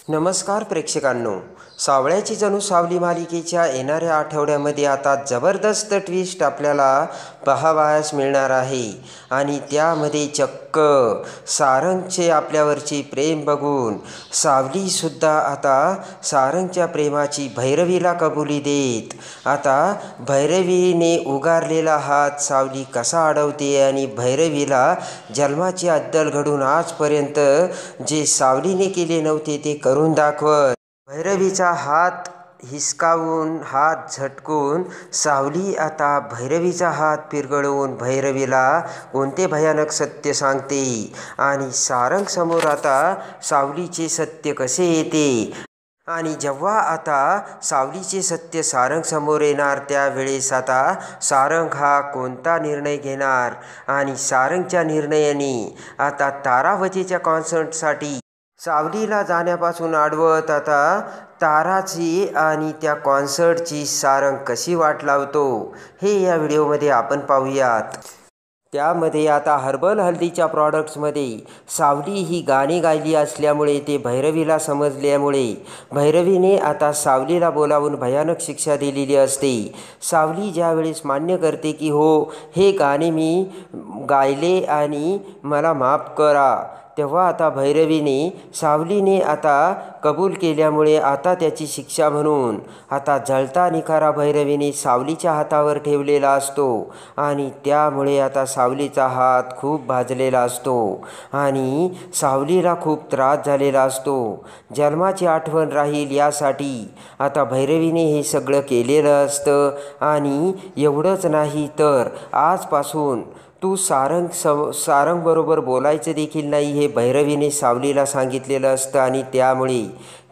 नमस्कार प्रेक्षकांनो, सावळ्याची जणू सावली मालिकेच्या येणाऱ्या आठवड्यामध्ये आता जबरदस्त ट्विस्ट आपल्याला पाहावयास मिळणार आहे. आणि त्यामध्ये चक्क सारंगचे आपल्यावरचे प्रेम बघून सावलीसुद्धा आता सारंगच्या प्रेमाची भैरवीला कबुली देत आता भैरवीने उगारलेला हात सावली कसा अडवते आणि भैरवीला जन्माची अद्दल घडून आजपर्यंत जे सावलीने केले नव्हते ते करून दाखवत भैरवीचा हात हिसकावून हात झटकून सावली आता भैरवीचा हात पिरगळवून भैरवीला कोणते भयानक सत्य सांगते आणि सारंग समोर आता सावलीचे सत्य कसे येते. आणि जेव्हा आता सावलीचे सत्य सारंग समोर येणार त्यावेळेस आता सारंग हा कोणता निर्णय घेणार आणि सारंगच्या निर्णयाने आता तारावतीच्या कॉन्सर्टसाठी सावलीला जाण्यापासून अडवत आता ताराची आणि त्या कॉन्सर्टची सारंग कशी वाट लावतो हे या व्हिडिओमध्ये आपण पाहूयात. त्यामध्ये आता हर्बल हल्दीच्या प्रॉडक्ट्समध्ये सावली ही गाणी गायली असल्यामुळे ते भैरवीला समजल्यामुळे भैरवीने आता सावलीला बोलावून भयानक शिक्षा दिलेली असते. सावली ज्यावेळेस मान्य करते की हो हे गाणे मी गायले आणि मला माफ करा, तेव्हा आता भैरवीने सावलीने आता कबूल केल्यामुळे आता त्याची शिक्षा म्हणून आता जळता निखारा भैरवीने सावलीच्या हातावर ठेवलेला असतो आणि त्यामुळे आता सावलीचा हात खूप भाजलेला असतो आणि सावलीला खूप त्रास झालेला असतो. जन्माची आठवण राहील यासाठी आता भैरवीने हे सगळं केलेलं असतं. आणि एवढंच नाही तर आजपासून तू सारंगबरोबर बोलायचं देखील नाही हे भैरवीने सावलीला सांगितलेलं असतं. आणि त्यामुळे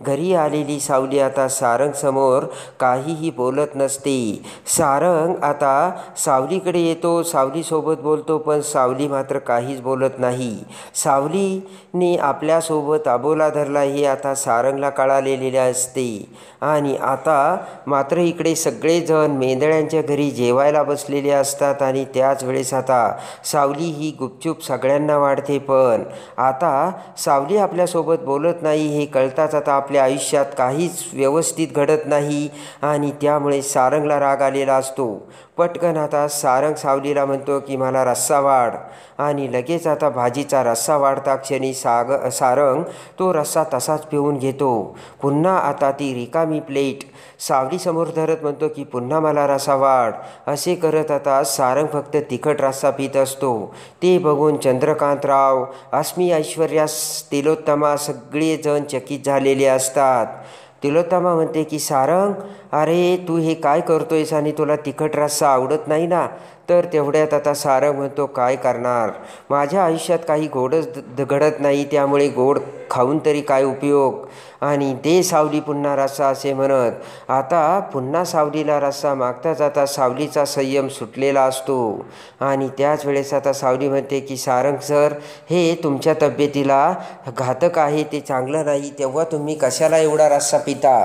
घरी आलेली सावली आता सारंगसमोर काहीही बोलत नसते. सारंग आता सावलीकडे येतो, सावलीसोबत बोलतो, पण सावली मात्र काहीच बोलत नाही. सावलीने आपल्यासोबत अबोला धरला हे आता सारंगला कळालेले असते. आणि आता मात्र इकडे सगळेजण मेंदळ्यांच्या घरी जेवायला बसलेले असतात आणि त्याच वेळेस आता सावली ही गुपचूप सगळ्यांना वाढते. पण आता सावली आपल्यासोबत बोलत नाही हे कळताच आता आपल्या आयुष्यात काहीच व्यवस्थित घडत नाही आणि त्यामुळे सारंगला राग आलेला असतो. पटकन आता सारंग सावलीला म्हणतो की मला रस्सा वाढ आणि लगेच आता भाजीचा रस्सा वाढता क्षणी सारंग तो रस्सा तसाच पिऊन घेतो. पुन्हा आता ती रिकामी प्लेट सावलीसमोर धरत म्हणतो की पुन्हा मला रस्सा वाढ. असे करत आता सारंग फक्त तिखट रस्सा पित असतो. ते बघून चंद्रकांतराव, अस्मी, ऐश्वर्या, तिलोत्तमा सगळेजण चकित झालेले असतात. तिलोत्तमा म्हणते की सारंग, अरे तू हे काय करतोयस आणि तुला तिखट रस्सा आवडत नाही ना? तर तेवढ्यात आता सारंग म्हणतो काय करणार, माझ्या आयुष्यात काही गोडच घडत नाही, त्यामुळे गोड खाऊन तरी काय उपयोग. आणि दे सावली पुन्हा रस्सा असे म्हणत आता पुन्हा सावलीला रस्सा मागताच आता सावलीचा संयम सुटलेला असतो. आणि त्याच वेळेस आता सावली म्हणते की सारंग सर, हे तुमच्या तब्येतीला घातक आहे, ते चांगलं नाही, तेव्हा तुम्ही कशाला एवढा रस्सा पिता.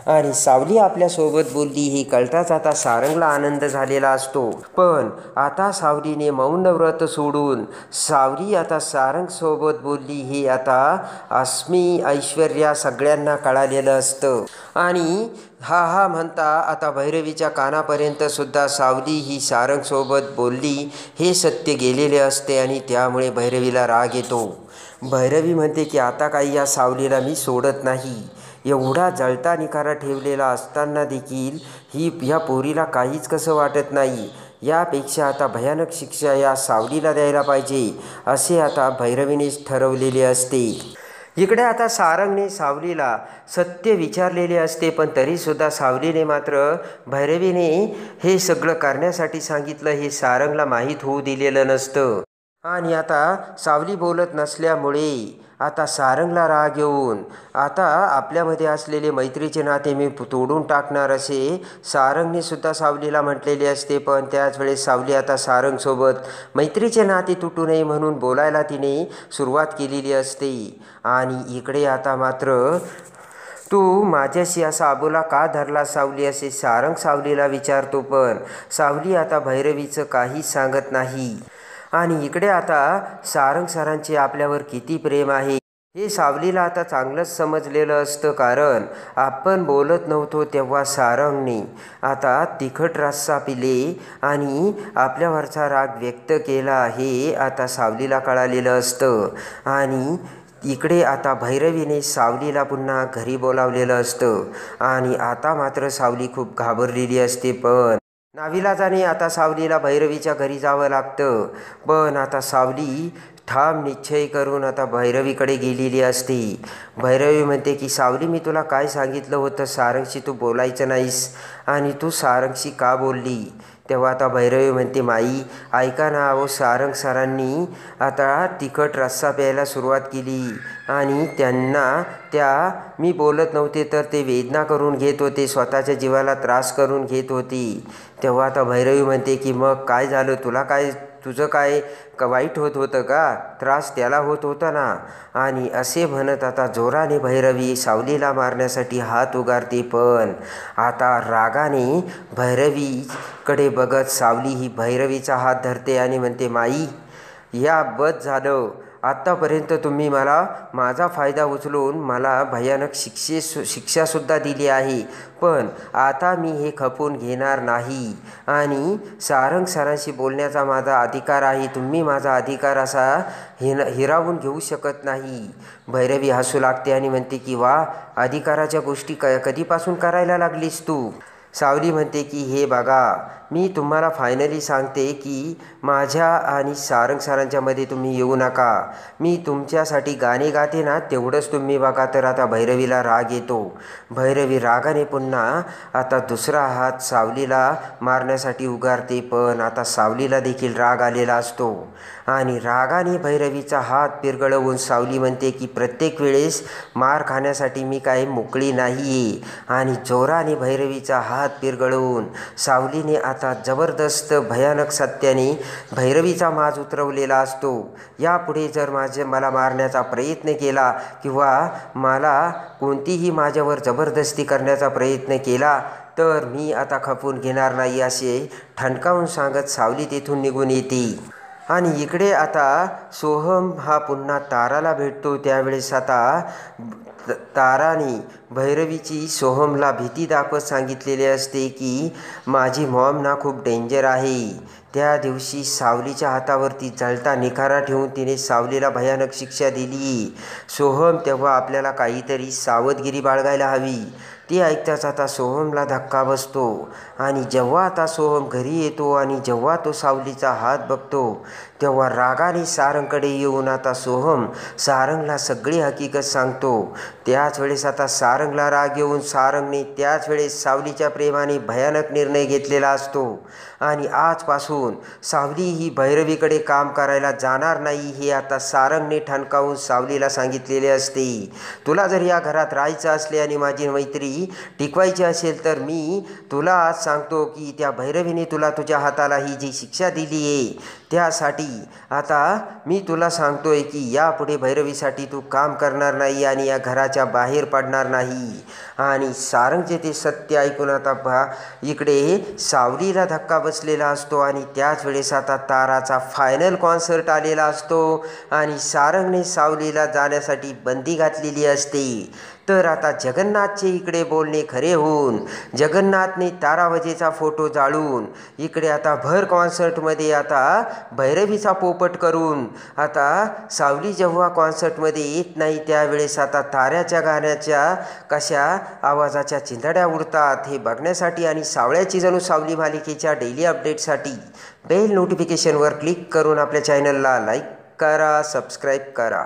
आणि सावली आपल्यासोबत बोलली हे कळताच आता सारंगला आनंद झालेला असतो. पण आता सावलीने मौन व्रत सोडून सावली आता सारंगसोबत बोलली हे आता अस्मी, ऐश्वर्या सगळ्यांना कळालेलं असतं. आणि हा हा म्हणता आता भैरवीच्या कानापर्यंत सुद्धा सावली ही सारंगसोबत बोलली हे सत्य गेलेले असते. आणि त्यामुळे भैरवीला राग येतो. भैरवी म्हणते की आता काही या सावलीला मी सोडत नाही. एवढा जळता निखारा ठेवलेला असताना देखील ह्या पोरीला काहीच कसं वाटत नाही. यापेक्षा आता भयानक शिक्षा या सावलीला द्यायला पाहिजे असे आता भैरवीनेच ठरवलेले असते. इकडे आता सारंगने सावलीला सत्य विचारलेले असते, पण तरीसुद्धा सावलीने मात्र भैरवीने हे सगळं करण्यासाठी सांगितलं हे सारंगला माहीत होऊ दिलेलं नसतं. आणि आता सावली बोलत नसल्यामुळे आता सारंगला राग येऊन आता आपल्यामध्ये असलेले मैत्रीचे नाते मी तोडून टाकणार असे सारंगने सुद्धा सावलीला म्हटलेले असते. पण त्याच वेळेस सावली आता सारंगसोबत मैत्रीचे नाते तुटू नये म्हणून बोलायला तिने सुरुवात केलेली असते. आणि इकडे आता मात्र तू माझ्याशी असा अबोला का धरला सावली असे सारंग सावलीला विचारतो. पण सावली आता भैरवीचं काहीच सांगत नाही. आणि इकडे आता सारंग सरांचे आपल्यावर किती प्रेम आहे हे सावलीला आता चांगलंच समजलेलं असतं, कारण आपण बोलत नव्हतो तेव्हा सारंगने आता तिखट रस्सा पिले आणि आपल्यावरचा राग व्यक्त केला हे आता सावलीला कळालेलं असतं. आणि इकडे आता भैरवीने सावलीला पुन्हा घरी बोलावलेलं असतं आणि आता मात्र सावली खूप घाबरलेली असते. पण नाविलाजाने आता सावलीला भैरवीच्या घरी जावं लागतं. पण आता सावली ठाम निश्चय करून आता भैरवीकडे गेलेली असते. भैरवी म्हणते की सावली, मी तुला काय सांगितलं होतं, सारंगशी तू बोलायचं नाहीस आणि तू सारंगशी का बोलली? तेव्हा आता भैरवी म्हणते, माई ऐका ना, अहो सारंग सरांनी आता तिखट रस्सा प्यायला सुरुवात केली आणि त्यांना मी बोलत नव्हते तर ते वेदना करून घेत होते, स्वतःच्या जीवाला त्रास करून घेत होते. तेव्हा आता भैरवी म्हणते की मग काय झालं, तुझं काय वाईट होत होतं का? त्रास त्याला होत होता ना? आणि असे म्हणत आता जोराने भैरवी सावलीला मारण्यासाठी हात उगारते. पण आता रागाने भैरवीकडे बघत सावली ही भैरवीचा हात धरते आणि म्हणते, माई या बस झालं, आत्तापर्यंत तुम्ही मला माझा फायदा उचलून मला भयानक शिक्षासुद्धा दिली आहे, पण आता मी हे खपून घेणार नाही आणि सारंग सरांशी बोलण्याचा माझा अधिकार आहे, तुम्ही माझा अधिकार असा हिरावून घेऊ शकत नाही. भैरवी हसू लागते आणि म्हणते की वा, अधिकाराच्या गोष्टी कधीपासून करायला लागलीस तू? सावली म्हणते की हे बघा, मी तुम्हाला फायनली सांगते की माझ्या आणि सारंग सरांच्यामध्ये तुम्ही येऊ नका. मी तुमच्यासाठी गाणे गाते ना, तेवढंच तुम्ही बघा. तर आता भैरवीला राग येतो. भैरवी रागाने पुन्हा आता दुसरा हात सावलीला मारण्यासाठी उगारते. पण आता सावलीला देखील राग आलेला असतो आणि रागाने भैरवीचा हात पिरगळवून सावली म्हणते की प्रत्येक वेळेस मार खाण्यासाठी मी काही मोकळी नाही आहे. आणि जोराने भैरवीचा हात पिरगळवून सावलीने आता जबरदस्त भयानक सत्याने भैरवीचा माज उतरवलेला असतो. यापुढे जर मला मारण्याचा प्रयत्न केला किंवा मला कोणतीही माझ्यावर जबरदस्ती करण्याचा प्रयत्न केला तर मी आता खपून घेणार नाही, असे ठणकावून सांगत सावली तेथून निघून येते. आणि इकडे आता सोहम हा पुन्हा ताराला भेटतो. त्यावेळेस आता ताराने भैरवीची सोहमला भीती दाखवत सांगितलेले असते की माझी मॉम ना खूप डेंजर आहे. त्या दिवशी सावलीच्या हातावरती जळता निखारा ठेवून तिने सावलीला भयानक शिक्षा दिली. सोहम, तेव्हा आपल्याला काहीतरी सावधगिरी बाळगायला हवी. ते ऐकताच आता सोहमला धक्का बसतो आणि जेव्हा आता सोहम घरी येतो आणि जेव्हा तो सावलीचा हात बघतो तेव्हा रागाने सारंगकडे येऊन आता सोहम सारंगला सगळी हकीकत सांगतो. त्याच वेळेस आता सारंगला राग येऊन सारंगने त्याच वेळेस सावलीच्या प्रेमाने भयानक निर्णय घेतलेला असतो आणि आजपासून सावली ही भैरवीकडे काम करायला जाणार नाही हे आता सारंगने ठणकावून सावलीला सांगितलेले असते. तुला जर या घरात राहायचं असले आणि माझी मैत्री टिकवायची असेल तर मी तुला आज सांगतो की त्या भैरवीने तुला तुझ्या हाताला ही जी शिक्षा दिली आहे त्यासाठी आता मी तुला सांगतोय की यापुढे भैरवीसाठी तू काम करणार नाही आणि या घराच्या बाहेर पडणार नाही. आणि सारंगचे ते सत्य ऐकून आता इकडे सावलीला धक्का बसलेला असतो आणि त्याच वेळेस आता ताराचा फायनल कॉन्सर्ट आलेला असतो आणि सारंगने सावलीला जाण्यासाठी बंदी घातलेली असते. तर आता जगन्नाथचे इकडे बोलणे खरे होऊन जगन्नाथने तारावजेचा फोटो जाळून इकडे आता भर कॉन्सर्टमध्ये आता भैरवीचा पोपट करून आता सावली जेव्हा कॉन्सर्टमध्ये येत नाही त्यावेळेस आता ताऱ्याच्या गाण्याच्या कशा आवाजाच्या चिंधड्या उडतात हे बघण्यासाठी आणि सावळ्याची जणू सावली मालिकेच्या डेली अपडेटसाठी बेल नोटिफिकेशनवर क्लिक करून आपल्या चॅनलला लाईक करा, सबस्क्राईब करा.